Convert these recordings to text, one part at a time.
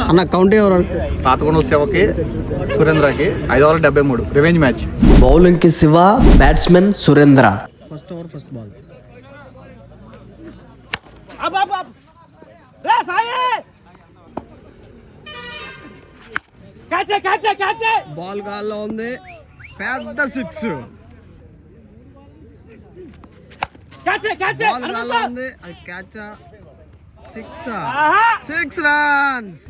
అన్న కౌంట్ ఎవరు? తాతకొండ సేవకి సురేంద్రకి 573 రివెంజ్ మ్యాచ్. బౌలింగ్ కి Shiva, batsmen Surendra. First over first ball. Ball గాల్లో ఉంది, పెద్ద సిక్స్. బాల్ గాల్లో ఉంది, అది క్యాచ్. Six runs.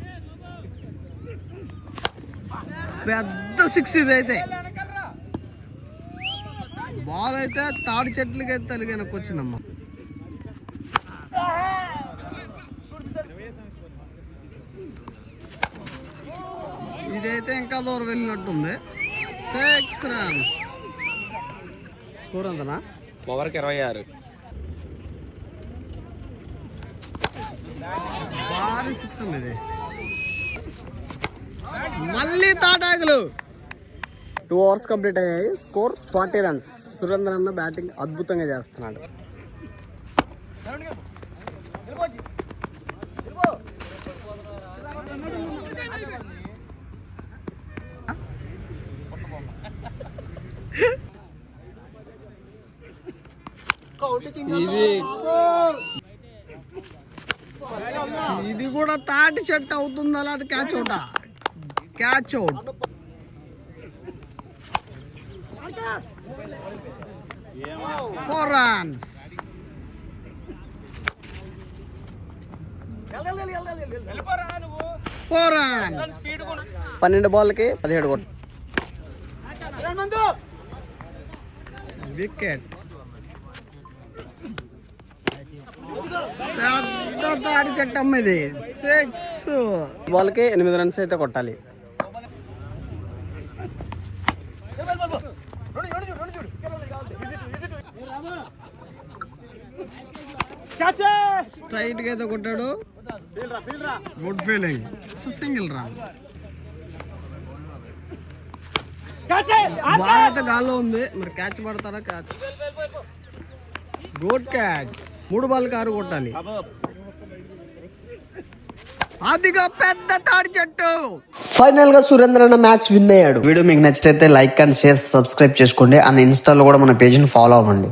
పెద్ద సిక్స్ ఇదైతే. బాల్ అయితే తాడి చెట్లకి అయితే తలిగి వెనక్కి వచ్చిందమ్మా. ఇదైతే ఇంకా దూరం వెళ్ళినట్టుంది. 6 రన్స్. స్కోర్ ఎంతనా? ఓవర్కి 26. భారీ సిక్స్ ఇది. మళ్ళీ తాటాకులు. 2 ఓవర్స్ కంప్లీట్ అయ్యాయి. Score 40 runs. సురేంద్ర అన్న బ్యాటింగ్ అద్భుతంగా చేస్తున్నాడు. ఇది కూడా తాటి చెట్టు అవుతుందా? అది catch out. Catch out. 4 runs. 4 runs. 12 బాల్కి 17 కొట్టు. వికెట్. పెద్ద తాడి చెట్టం ఇది. 6 బాల్కి 8 రన్స్ అయితే కొట్టాలి. స్ట్రైట్ గా అయితే కొట్టాడు. Good feeling. Single run. Ball అయితే గాల్లో ఉంది, మరి క్యాచ్ పడతారా? క్యాచ్. Good catch. 3 బాల్కి 6 కొట్టాలి. అదిగా పెద్ద తాడి చెట్టు. ఫైనల్ గా సురేంద్ర అన్న మ్యాచ్ విన్ అయ్యాడు. వీడియో మీకు నచ్చితే లైక్ అండ్ షేర్, సబ్స్క్రైబ్ చేసుకోండి. అండ్ ఇన్స్టాలో కూడా మన పేజ్ ని ఫాలో అవ్వండి.